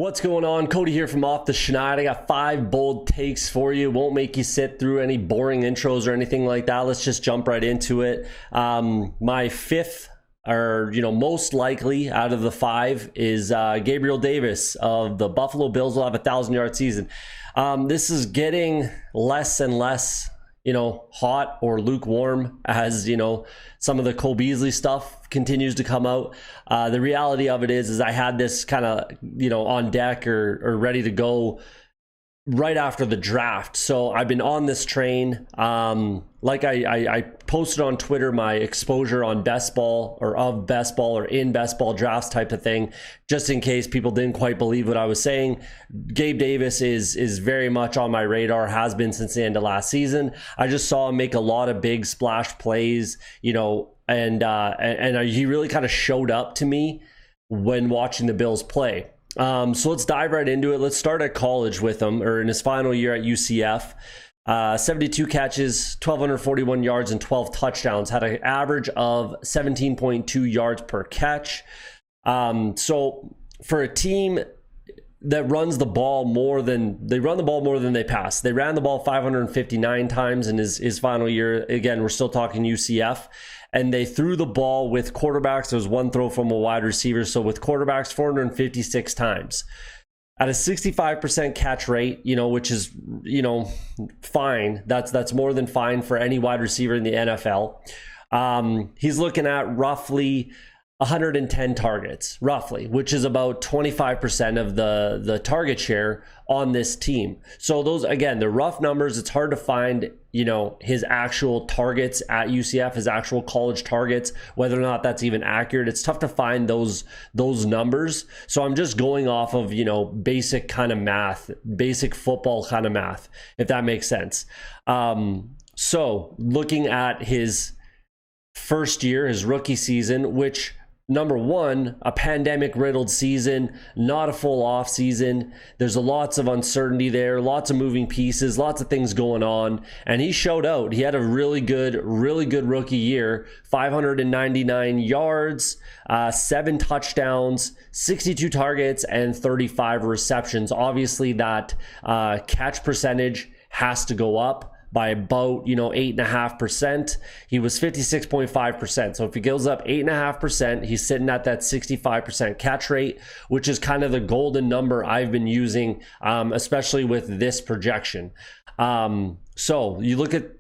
What's going on? Cody here from Off the Schneid. I got 5 bold takes for you. Won't make you sit through any boring intros or anything like that. Let's just jump right into it. My fifth, or most likely out of the 5, is Gabriel Davis of the Buffalo Bills will have a 1,000-yard season. This is getting less and less hot or lukewarm as, some of the Cole Beasley stuff continues to come out. The reality of it is I had this kind of, on deck or ready to go right after the draft. So I've been on this train. Like I posted on Twitter my exposure on best ball or of best ball or in best ball drafts type of thing, just in case people didn't quite believe what I was saying. Gabe Davis is very much on my radar, has been since the end of last season. I just saw him make a lot of big splash plays, and he really kind of showed up to me when watching the Bills play. So let's dive right into it. Let's start at college with him, or in his final year at UCF. 72 catches, 1,241 yards, and 12 touchdowns. Had an average of 17.2 yards per catch. So for a team that runs the ball more than they pass. They ran the ball 559 times in his final year. Again, we're still talking UCF. And they threw the ball with quarterbacks. There was one throw from a wide receiver. So with quarterbacks, 456 times. At a 65% catch rate, which is, fine. That's more than fine for any wide receiver in the NFL. He's looking at roughly 110 targets, roughly, which is about 25% of the target share on this team. So those, again, the rough numbers. It's hard to find, his actual targets at UCF, his actual college targets, whether or not that's even accurate. It's tough to find those numbers. So I'm just going off of, basic kind of math, basic football kind of math, if that makes sense. So looking at his first year, his rookie season, which, number one, a pandemic-riddled season, not a full off season. There's lots of uncertainty there, lots of moving pieces, lots of things going on, and he showed out. He had a really good rookie year. 599 yards, 7 touchdowns, 62 targets, and 35 receptions. Obviously, that catch percentage has to go up by about 8.5%. He was 56.5%. So if he goes up 8.5%, he's sitting at that 65% catch rate, which is kind of the golden number I've been using, especially with this projection. So you look at,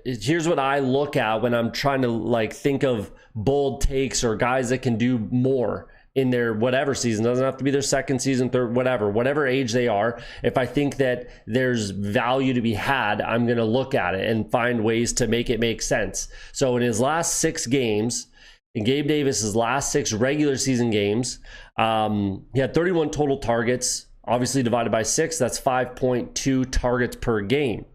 here's what I look at when I'm trying to think of bold takes or guys that can do more in their whatever season. Doesn't have to be their second season, third, whatever age they are. If I think that there's value to be had, I'm going to look at it and find ways to make it make sense. So in his last 6 games, in Gabe Davis's last 6 regular season games, he had 31 total targets, obviously divided by 6, that's 5.2 targets per game.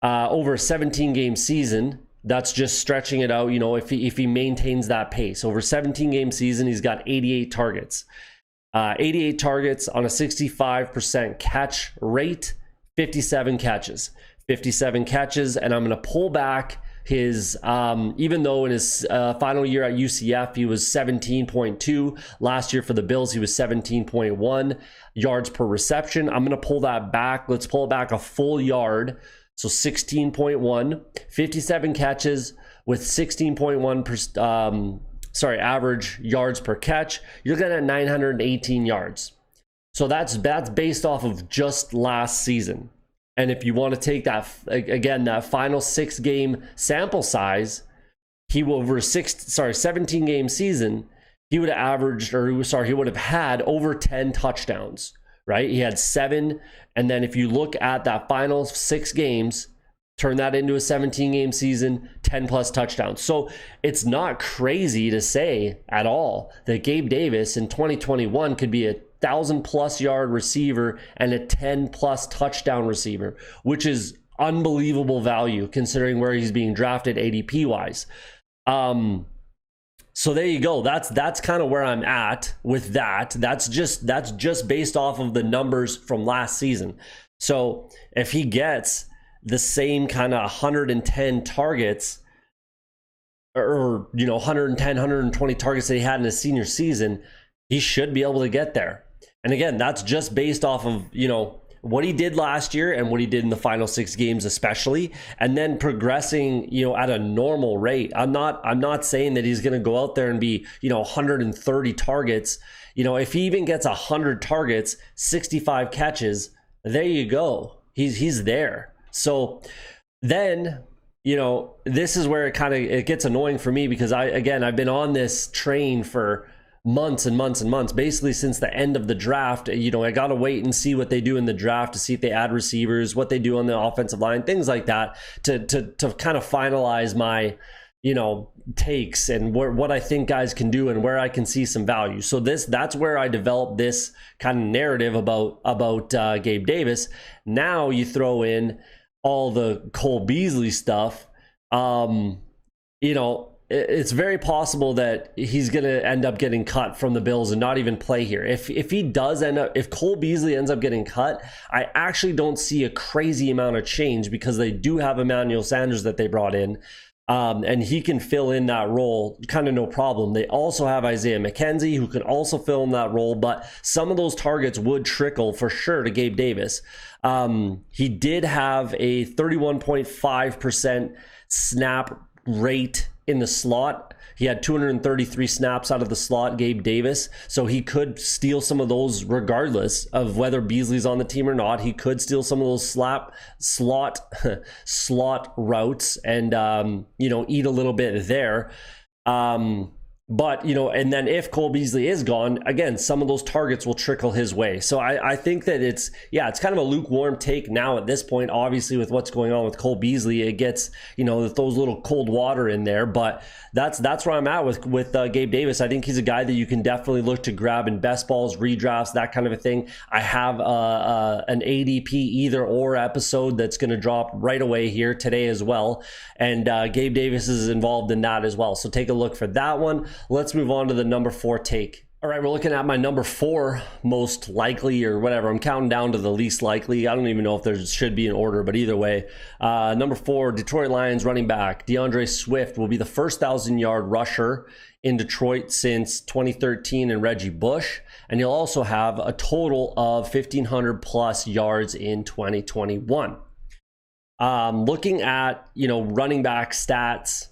Over a 17 game season, that's just stretching it out, if he maintains that pace. Over 17 game season, he's got 88 targets. 88 targets on a 65% catch rate, 57 catches. 57 catches, and I'm going to pull back his, even though in his final year at UCF, he was 17.2. Last year for the Bills, he was 17.1 yards per reception. I'm going to pull that back. Let's pull it back a full yard. So 16.1, 57 catches with 16.1 average yards per catch. You're looking at 918 yards. So that's based off of just last season. And if you want to take that, again, that final 6 game sample size, he will over 17 game season, he would have he would have had over 10 touchdowns. Right? He had 7. And then if you look at that final 6 games, turn that into a 17 game season, 10 plus touchdowns. So it's not crazy to say at all that Gabe Davis in 2021 could be a 1,000+ yard receiver and a 10+ touchdown receiver, which is unbelievable value considering where he's being drafted ADP wise. So there you go. That's kind of where I'm at with that. That's just based off of the numbers from last season. So if he gets the same kind of 110 targets or 110, 120 targets that he had in his senior season, he should be able to get there. And again, that's just based off of, what he did last year and what he did in the final 6 games especially, and then progressing, at a normal rate. I'm not saying that he's going to go out there and be, 130 targets. If he even gets 100 targets, 65 catches, there you go. He's there. So then, this is where it gets annoying for me, because I've been on this train for months and months and months, basically since the end of the draft. I got to wait and see what they do in the draft to see if they add receivers, what they do on the offensive line, things like that, to kind of finalize my, takes and what I think guys can do and where I can see some value. So that's where I developed this kind of narrative about Gabe Davis. Now you throw in all the Cole Beasley stuff. It's very possible that he's going to end up getting cut from the Bills and not even play here. If Cole Beasley ends up getting cut, I actually don't see a crazy amount of change, because they do have Emmanuel Sanders that they brought in. And he can fill in that role kind of no problem. They also have Isaiah McKenzie, who can also fill in that role, but some of those targets would trickle for sure to Gabe Davis. He did have a 31.5% snap rate in the slot. He had 233 snaps out of the slot, Gabe Davis. So he could steal some of those regardless of whether Beasley's on the team or not. He could steal some of those slot routes and, eat a little bit there. But, and then if Cole Beasley is gone, again, some of those targets will trickle his way. So I think that it's kind of a lukewarm take now at this point. Obviously, with what's going on with Cole Beasley, it gets, those little cold water in there. But that's where I'm at with Gabe Davis. I think he's a guy that you can definitely look to grab in best balls, redrafts, that kind of a thing. I have an ADP either or episode that's going to drop right away here today as well. And Gabe Davis is involved in that as well. So take a look for that one. Let's move on to the number 4 take. All right, we're looking at my number 4 most likely, or whatever. I'm counting down to the least likely. I don't even know if there should be an order, but either way. Number 4, Detroit Lions running back DAndre Swift will be the first 1,000-yard rusher in Detroit since 2013 and Reggie Bush. And he'll also have a total of 1,500 plus yards in 2021. Looking at, running back stats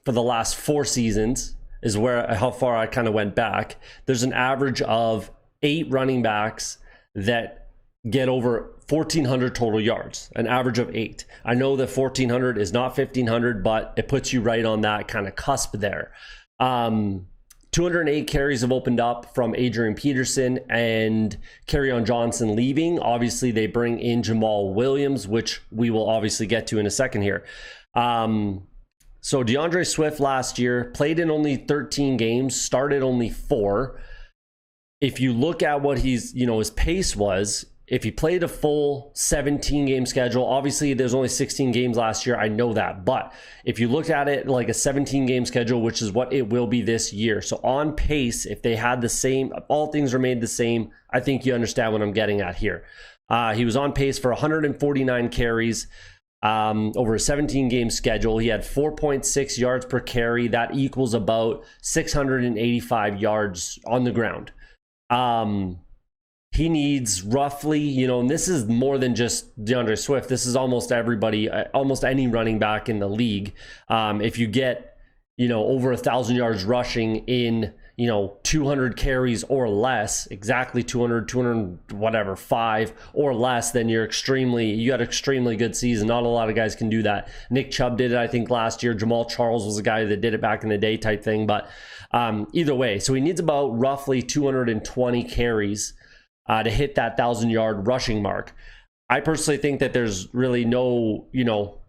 for the last 4 seasons, is how far I kind of went back. There's an average of 8 running backs that get over 1,400 total yards, an average of 8. I know that 1,400 is not 1,500, but it puts you right on that kind of cusp there. 208 carries have opened up from Adrian Peterson and Kerryon Johnson leaving. Obviously, they bring in Jamal Williams, which we will obviously get to in a second here. So DAndre Swift last year played in only 13 games, started only 4. If you look at what his pace was, if he played a full 17-game schedule, obviously there's only 16 games last year, I know that. But if you look at it like a 17-game schedule, which is what it will be this year. So on pace, if they had the same, all things remained the same, I think you understand what I'm getting at here. He was on pace for 149 carries over a 17-game schedule. He had 4.6 yards per carry. That equals about 685 yards on the ground. He needs roughly, and this is more than just DAndre Swift. This is almost everybody, almost any running back in the league. If you get, over 1,000 yards rushing in, 200 carries or less, exactly 200, whatever, 5 or less, then you got an extremely good season. Not a lot of guys can do that. Nick Chubb did it, I think, last year. Jamal Charles was a guy that did it back in the day type thing. But either way, so he needs about roughly 220 carries to hit that 1,000-yard rushing mark. I personally think that there's really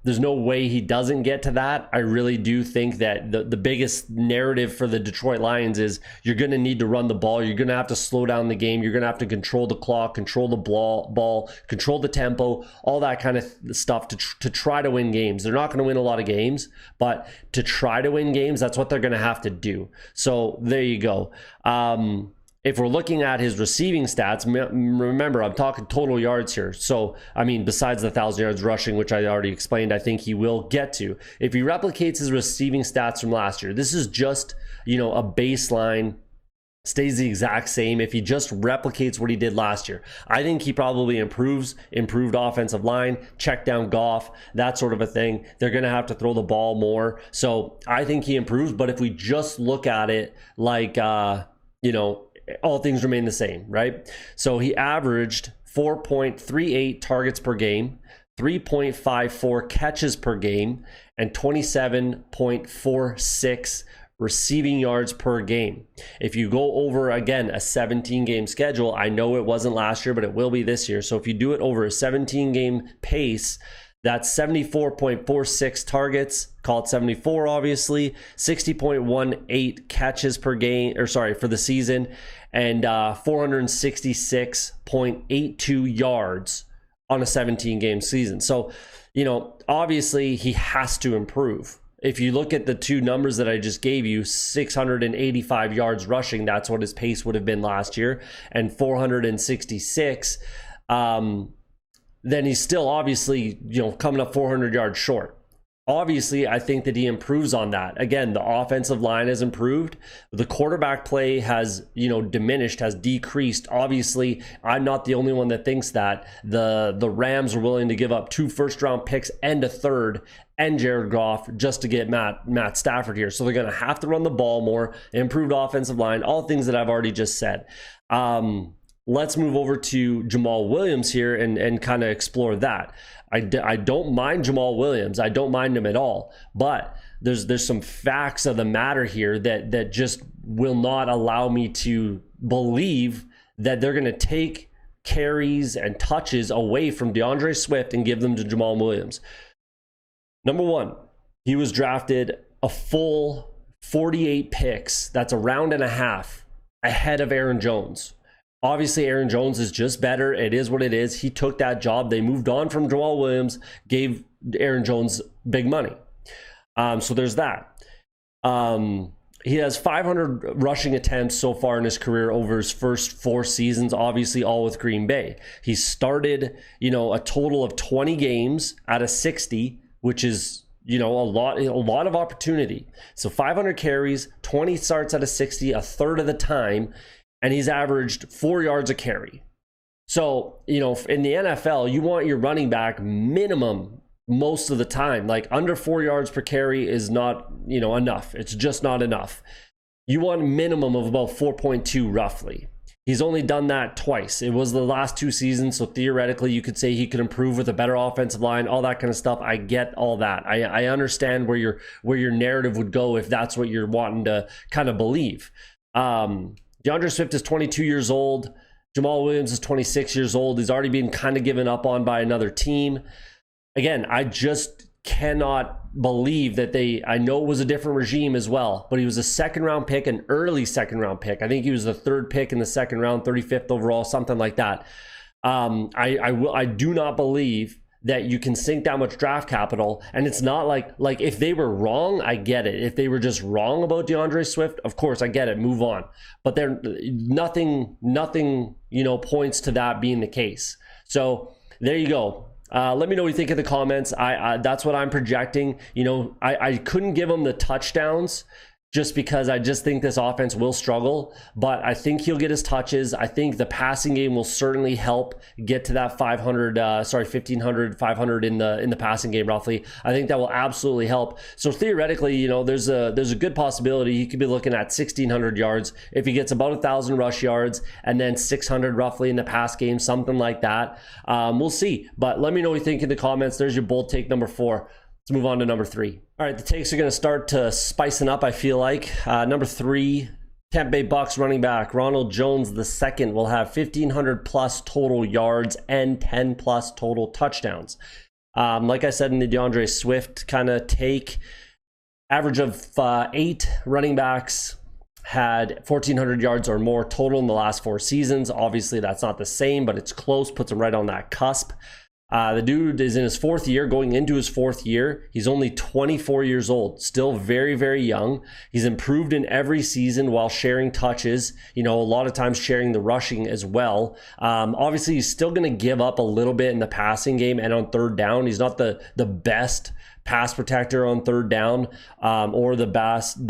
there's no way he doesn't get to that. I really do think that the biggest narrative for the Detroit Lions is you're going to need to run the ball. You're going to have to slow down the game. You're going to have to control the clock, control the ball, control the tempo, all that kind of stuff to try to win games. They're not going to win a lot of games, but to try to win games, that's what they're going to have to do. So there you go. If we're looking at his receiving stats, remember, I'm talking total yards here. So, besides the 1,000 yards rushing, which I already explained, I think he will get to. If he replicates his receiving stats from last year, this is just, a baseline stays the exact same, if he just replicates what he did last year, I think he probably improved offensive line, check down Goff, that sort of a thing. They're going to have to throw the ball more. So I think he improves. But if we just look at it like, all things remain the same, right? So he averaged 4.38 targets per game, 3.54 catches per game, and 27.46 receiving yards per game. If you go over, again, a 17-game schedule, I know it wasn't last year, but it will be this year. So if you do it over a 17-game pace, that's 74.46 targets, call it 74 obviously, 60.18 catches per game, for the season, and 466.82 yards on a 17-game season. So, obviously he has to improve. If you look at the two numbers that I just gave you, 685 yards rushing, that's what his pace would have been last year, and 466, then he's still obviously, coming up 400 yards short. Obviously, I think that he improves on that. Again, the offensive line has improved. The quarterback play has, diminished, has decreased. Obviously, I'm not the only one that thinks that. The Rams are willing to give up 2 first-round picks and a third and Jared Goff just to get Matt Stafford here. So they're going to have to run the ball more, improved offensive line, all things that I've already just said. Let's move over to Jamal Williams here and kind of explore that. I don't mind Jamal Williams. I don't mind him at all. But there's some facts of the matter here that just will not allow me to believe that they're going to take carries and touches away from DAndre Swift and give them to Jamal Williams. Number one, he was drafted a full 48 picks. That's a round and a half ahead of Aaron Jones. Obviously, Aaron Jones is just better. It is what it is. He took that job. They moved on from Jamal Williams, gave Aaron Jones big money. So there's that. He has 500 rushing attempts so far in his career over his first 4 seasons, obviously all with Green Bay. He started, a total of 20 games out of 60, which is, a lot of opportunity. So 500 carries, 20 starts out of 60, a third of the time. And he's averaged 4 yards a carry. So, in the NFL, you want your running back minimum most of the time. Like under 4 yards per carry is not, enough. It's just not enough. You want a minimum of about 4.2 roughly. He's only done that twice. It was the last 2 seasons. So theoretically, you could say he could improve with a better offensive line, all that kind of stuff. I get all that. I understand where your narrative would go if that's what you're wanting to kind of believe. DAndre Swift is 22 years old. Jamal Williams is 26 years old. He's already been kind of given up on by another team. Again, I just cannot believe that I know it was a different regime as well, but he was a second-round pick, an early second-round pick. I think he was the 3rd pick in the second round, 35th overall, something like that. I do not believe that you can sink that much draft capital. And it's not like if they were wrong, I get it. If they were just wrong about DAndre Swift, of course I get it, move on. But there nothing points to that being the case. So there you go. Let me know what you think in the comments. That's what I'm projecting. I couldn't give him the touchdowns just because I just think this offense will struggle, but I think he'll get his touches. I think the passing game will certainly help get to that 1,500, 500 in the passing game roughly. I think that will absolutely help. So theoretically, there's a good possibility he could be looking at 1,600 yards if he gets about 1,000 rush yards and then 600 roughly in the pass game, something like that. We'll see, but let me know what you think in the comments. There's your bold take number 4. Let's move on to number 3. All right, the takes are going to start to spicing up, I feel like. Number 3, Tampa Bay Bucks running back Ronald Jones II will have 1,500 plus total yards and 10 plus total touchdowns. Like I said in the DAndre Swift kind of take, average of 8 running backs had 1,400 yards or more total in the last 4 seasons. Obviously, that's not the same, but it's close, puts him right on that cusp. The dude is in his 4th year, going into his 4th year. He's only 24 years old, still very, very young. He's improved in every season while sharing touches, a lot of times sharing the rushing as well. Obviously, he's still going to give up a little bit in the passing game and on 3rd down. He's not the best pass protector on third down, or the best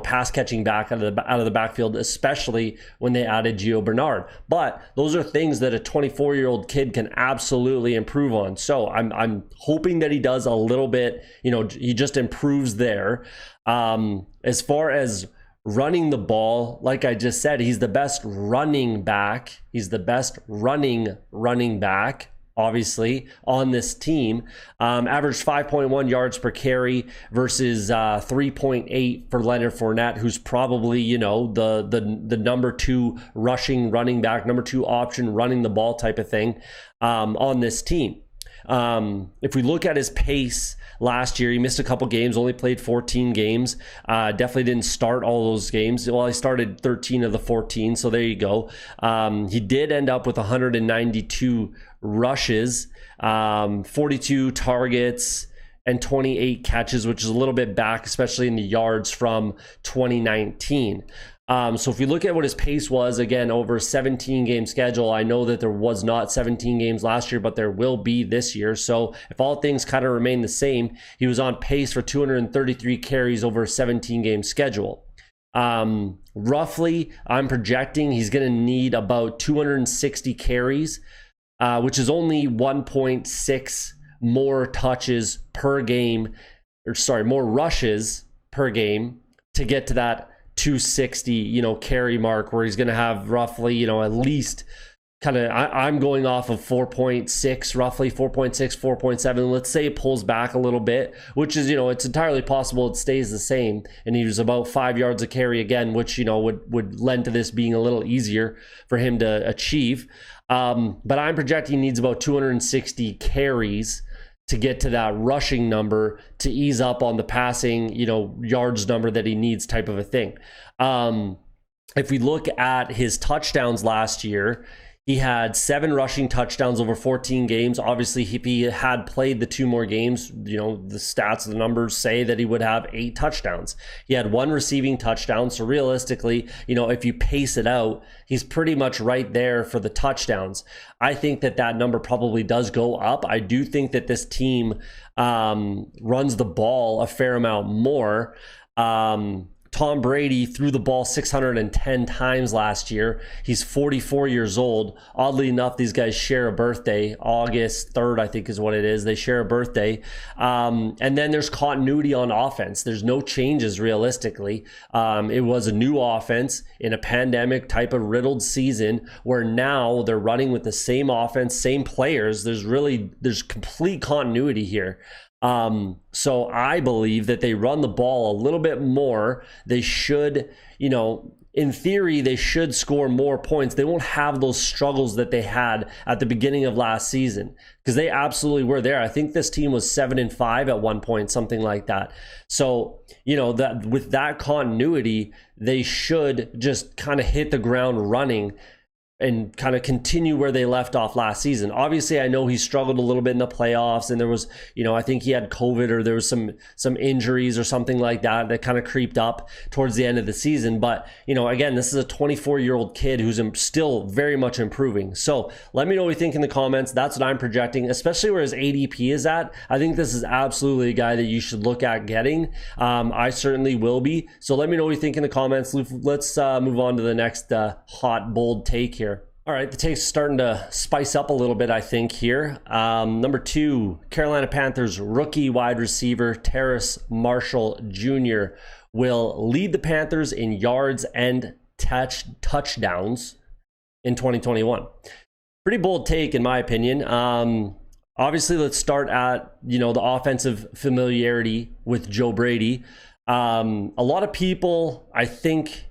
pass catching back out of the backfield, especially when they added Gio Bernard. But those are things that a 24-year-old kid can absolutely improve on. So I'm hoping that he does a little bit, he just improves there. As far as running the ball, like I just said, he's the best running back. He's the best running back, obviously, on this team. Averaged 5.1 yards per carry versus 3.8 for Leonard Fournette, who's probably, the number 2 rushing running back, number 2 option running the ball type of thing on this team. If we look at his pace last year, he missed a couple games, only played 14 games. Definitely didn't start all those games. Well, he started 13 of the 14, so there you go. He did end up with 192 rushes, 42 targets, and 28 catches, which is a little bit back, especially in the yards from 2019. So if you look at what his pace was, again, over a 17-game schedule, I know that there was not 17 games last year, but there will be this year. So if all things kind of remain the same, he was on pace for 233 carries over a 17-game schedule. Roughly, I'm projecting he's going to need about 260 carries, which is only 1.6 more touches per game, more rushes per game to get to that 260 carry mark, where he's going to have roughly at least I'm going off of 4.6, roughly 4.6, 4.7. Let's say it pulls back a little bit, which is it's entirely possible it stays the same, and he was about 5 yards a carry again, which would lend to this being a little easier for him to achieve. But I'm projecting he needs about 260 carries to get to that rushing number to ease up on the passing, yards number that he needs, type of a thing. If we look at his touchdowns last year, he had 7 rushing touchdowns over 14 games. Obviously, if he had played the 2 more games, the stats, the numbers say that he would have 8 touchdowns. He had 1 receiving touchdown. So realistically, if you pace it out, he's pretty much right there for the touchdowns. I think that number probably does go up. I do think that this team runs the ball a fair amount more. Tom Brady threw the ball 610 times last year. He's 44 years old. Oddly enough, these guys share a birthday. August 3rd, I think is what it is. They share a birthday. And then there's continuity on offense. There's no changes realistically. It was a new offense in a pandemic type of riddled season, where now they're running with the same offense, same players. There's complete continuity here. So I believe that they run the ball a little bit more. They should, in theory, they should score more points. They won't have those struggles that they had at the beginning of last season, because they absolutely were there. I think this team was 7-5 at one point, something like that. So, that with that continuity, they should just kind of hit the ground running and kind of continue where they left off last season. Obviously, I know he struggled a little bit in the playoffs, and there was, I think he had COVID, or there was some injuries or something like that kind of creeped up towards the end of the season. But, again, this is a 24-year-old kid who's still very much improving. So let me know what you think in the comments. That's what I'm projecting, especially where his ADP is at. I think this is absolutely a guy that you should look at getting. I certainly will be. So let me know what you think in the comments. Let's move on to the next hot, bold take here. All right, the take's starting to spice up a little bit, I think, here. Number 2, Carolina Panthers rookie wide receiver Terrace Marshall Jr. will lead the Panthers in yards and touchdowns in 2021. Pretty bold take, in my opinion. Obviously, let's start at, the offensive familiarity with Joe Brady. A lot of people, I think,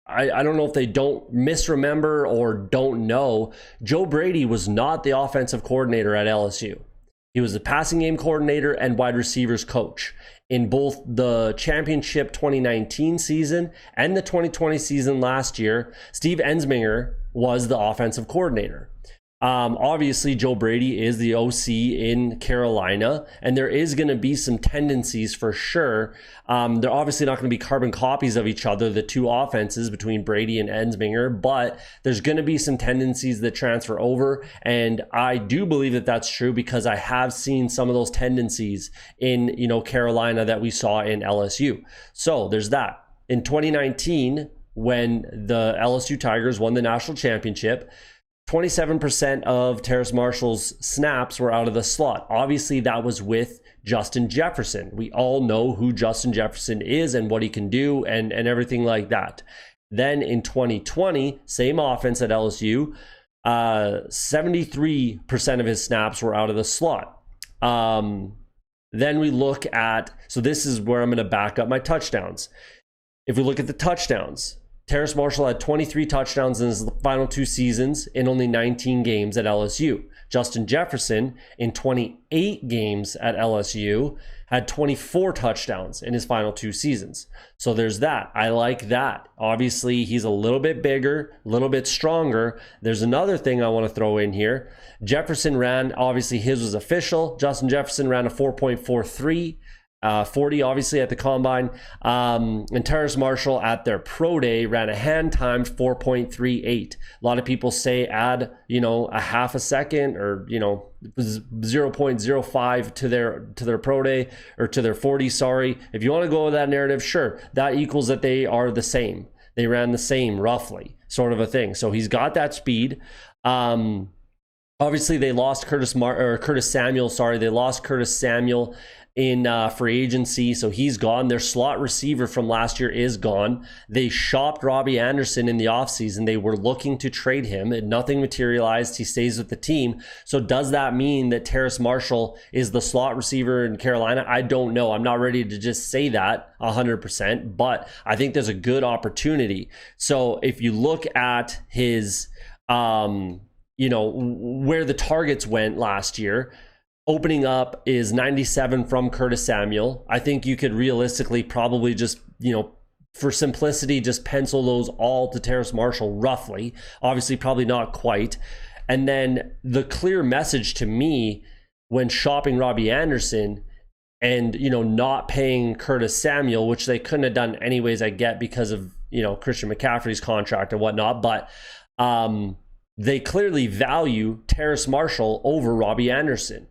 I don't know if they don't misremember or don't know, Joe Brady was not the offensive coordinator at LSU. He was the passing game coordinator and wide receivers coach in both the championship 2019 season and the 2020 season last year. Steve Ensminger was the offensive coordinator. Obviously, Joe Brady is the OC in Carolina, and there is going to be some tendencies for sure. They're obviously not going to be carbon copies of each other, the two offenses between Brady and Ensminger, but there's going to be some tendencies that transfer over, and I do believe that that's true because I have seen some of those tendencies in, Carolina that we saw in LSU. So there's that. In 2019, when the LSU Tigers won the national championship, 27% of Terrace Marshall's snaps were out of the slot. Obviously, that was with Justin Jefferson. We all know who Justin Jefferson is and what he can do and everything like that. Then in 2020, same offense at LSU, 73% of his snaps were out of the slot. Then we look at, so this is where I'm going to back up my touchdowns. If we look at the touchdowns, Terrace Marshall had 23 touchdowns in his final 2 seasons in only 19 games at LSU. Justin Jefferson, in 28 games at LSU, had 24 touchdowns in his final 2 seasons. So there's that. I like that. Obviously, he's a little bit bigger, a little bit stronger. There's another thing I want to throw in here. Jefferson ran, obviously his was official. Justin Jefferson ran a 4.43. 40 obviously at the combine, and Terrace Marshall at their pro day ran a hand timed 4.38. A lot of people say add a half a second or 0.05 to their pro day or to their 40. Sorry, if you want to go with that narrative, sure, that equals that they are the same. They ran the same roughly, sort of a thing. So he's got that speed. Obviously they lost Curtis Samuel. Sorry, they lost Curtis Samuel in free agency, so he's gone. Their slot receiver from last year is gone. They shopped Robbie Anderson in the offseason. They were looking to trade him, and nothing materialized. He stays with the team. So does that mean that Terrace Marshall is the slot receiver in Carolina? I don't know. I'm not ready to just say that 100%, but I think there's a good opportunity. So if you look at his, where the targets went last year, opening up is 97 from Curtis Samuel. I think you could realistically probably just, for simplicity, just pencil those all to Terrace Marshall roughly. Obviously, probably not quite. And then the clear message to me when shopping Robbie Anderson and, not paying Curtis Samuel, which they couldn't have done anyways, I get, because of, Christian McCaffrey's contract and whatnot. But they clearly value Terrace Marshall over Robbie Anderson.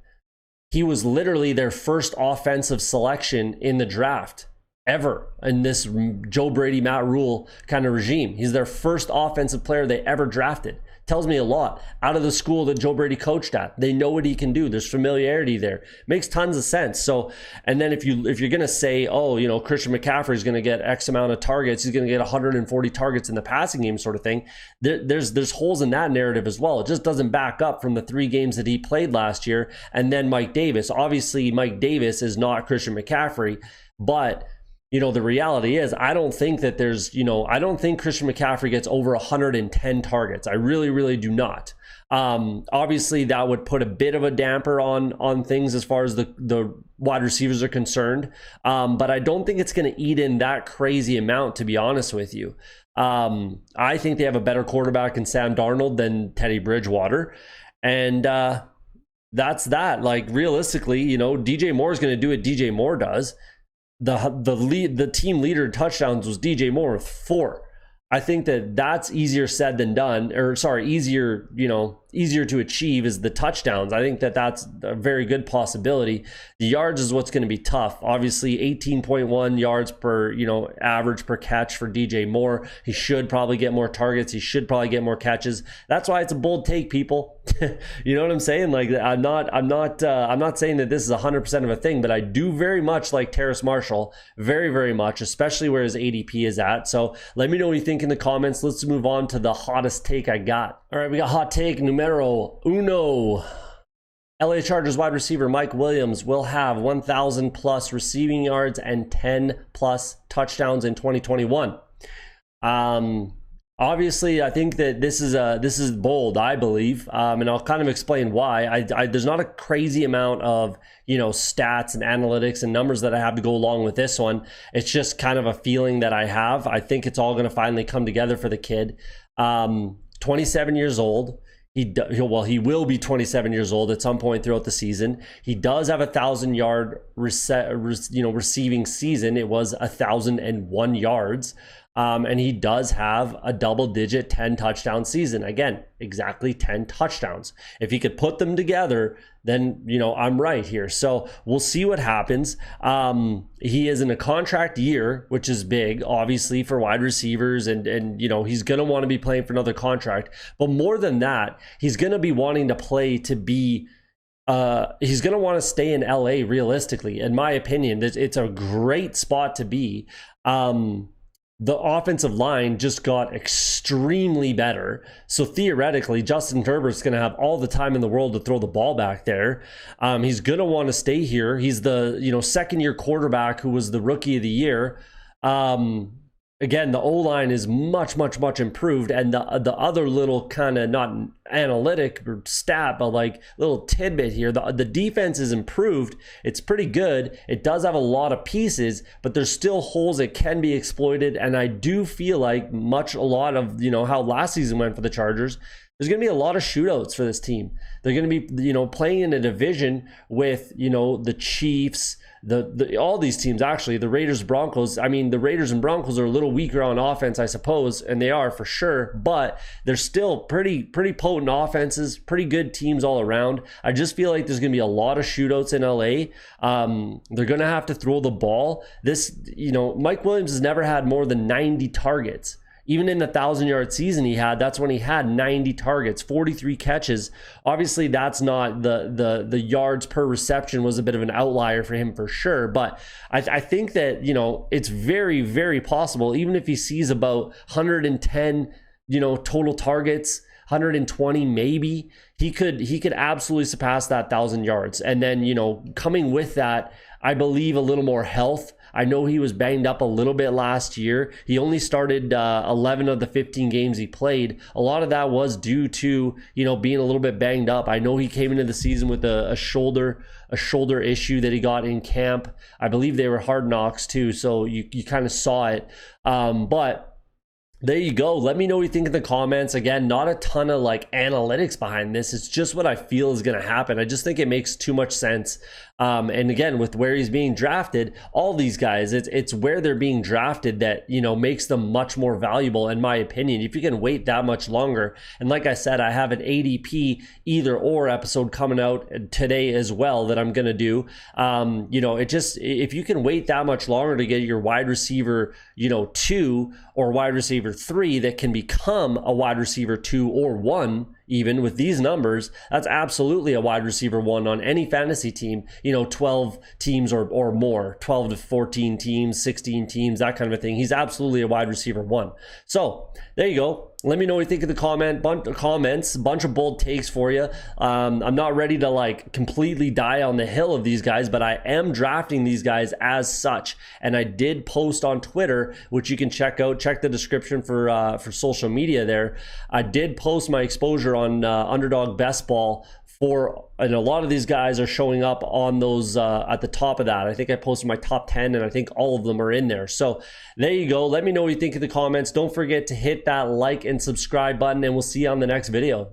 He was literally their first offensive selection in the draft ever in this Joe Brady, Matt Rule kind of regime. He's their first offensive player they ever drafted. Tells me a lot. Out of the school that Joe Brady coached at, they know what he can do. There's familiarity there. Makes tons of sense. So, and then if you're gonna say, Christian McCaffrey is gonna get X amount of targets, he's gonna get 140 targets in the passing game, sort of thing. There's holes in that narrative as well. It just doesn't back up from the 3 games that he played last year. And then Mike Davis. Obviously, Mike Davis is not Christian McCaffrey, but the reality is, I don't think that I don't think Christian McCaffrey gets over 110 targets. I really, really do not. Obviously, that would put a bit of a damper on things as far as the wide receivers are concerned. But I don't think it's going to eat in that crazy amount, to be honest with you. I think they have a better quarterback in Sam Darnold than Teddy Bridgewater. And that's that. Like, realistically, DJ Moore is going to do what DJ Moore does. The team leader in touchdowns was DJ Moore with 4. I think that's easier said than done, easier to achieve is the touchdowns. I think that's a very good possibility. The yards is what's going to be tough. Obviously 18.1 yards per, average per catch for DJ Moore. He should probably get more targets. He should probably get more catches. That's why it's a bold take, people. You know what I'm saying? Like, I'm not saying that this is 100% of a thing, but I do very much like Terrace Marshall, very, very much, especially where his ADP is at. So let me know what you think in the comments. Let's move on to the hottest take I got. All right, we got hot take numero uno. LA Chargers wide receiver Mike Williams will have 1,000 plus receiving yards and 10 plus touchdowns in 2021. Obviously, I think that this is bold, I believe, and I'll kind of explain why. There's not a crazy amount of stats and analytics and numbers that I have to go along with this one. It's just kind of a feeling that I have. I think it's all going to finally come together for the kid. 27 years old. He will be 27 years old at some point throughout the season. He does have 1,000-yard receiving season. It was 1,001 yards. And he does have a double-digit 10-touchdown season. Again, exactly 10 touchdowns. If he could put them together, then, I'm right here. So we'll see what happens. He is in a contract year, which is big, obviously, for wide receivers. And he's going to want to be playing for another contract. But more than that, he's going to be wanting to play to be he's going to want to stay in LA realistically. In my opinion, it's a great spot to be. The offensive line just got extremely better. So theoretically, Justin Herbert's going to have all the time in the world to throw the ball back there. He's going to want to stay here. He's the, second-year quarterback who was the rookie of the year. Again, the O-line is much, much, much improved. And the other little kind of, not analytic or stat, but like little tidbit here, the defense is improved. It's pretty good. It does have a lot of pieces, but there's still holes that can be exploited. And I do feel like a lot of, how last season went for the Chargers, there's going to be a lot of shootouts for this team. They're going to be, playing in a division with, the Chiefs, all these teams, actually, the Raiders, Broncos. I mean, the Raiders and Broncos are a little weaker on offense, I suppose, and they are for sure, but they're still pretty potent offenses, pretty good teams all around. I just feel like there's going to be a lot of shootouts in LA. They're going to have to throw the ball. Mike Williams has never had more than 90 targets. Even in the 1,000-yard season that's when he had 90 targets, 43 catches. Obviously, that's not the yards per reception was a bit of an outlier for him for sure. But I think that, it's very, very possible, even if he sees about 110, total targets, 120 maybe, he could absolutely surpass that 1,000 yards. And then, coming with that, I believe a little more health. I know he was banged up a little bit last year. He only started 11 of the 15 games he played. A lot of that was due to, being a little bit banged up. I know he came into the season with a shoulder issue that he got in camp. I believe they were Hard Knocks too, so you kind of saw it. But there you go. Let me know what you think in the comments. Again, not a ton of analytics behind this. It's just what I feel is going to happen. I just think it makes too much sense. And again, with where he's being drafted, all these guys, it's where they're being drafted that, makes them much more valuable, in my opinion. If you can wait that much longer. And like I said, I have an ADP either or episode coming out today as well that I'm going to do. If you can wait that much longer to get your wide receiver, 2 or wide receiver 3 that can become a wide receiver 2 or 1, even with these numbers, that's absolutely a wide receiver 1 on any fantasy team, 12 teams or more, 12 to 14 teams, 16 teams, that kind of a thing. He's absolutely a wide receiver 1. So there you go. Let me know what you think in the comments. Bunch of bold takes for you. I'm not ready to completely die on the hill of these guys, but I am drafting these guys as such. And I did post on Twitter, which you can check out. Check the description for social media there. I did post my exposure on Underdog Best Ball and a lot of these guys are showing up on those at the top of that. I think I posted my top 10 and I think all of them are in there. So there you go. Let me know what you think in the comments. Don't forget to hit that like and subscribe button and we'll see you on the next video.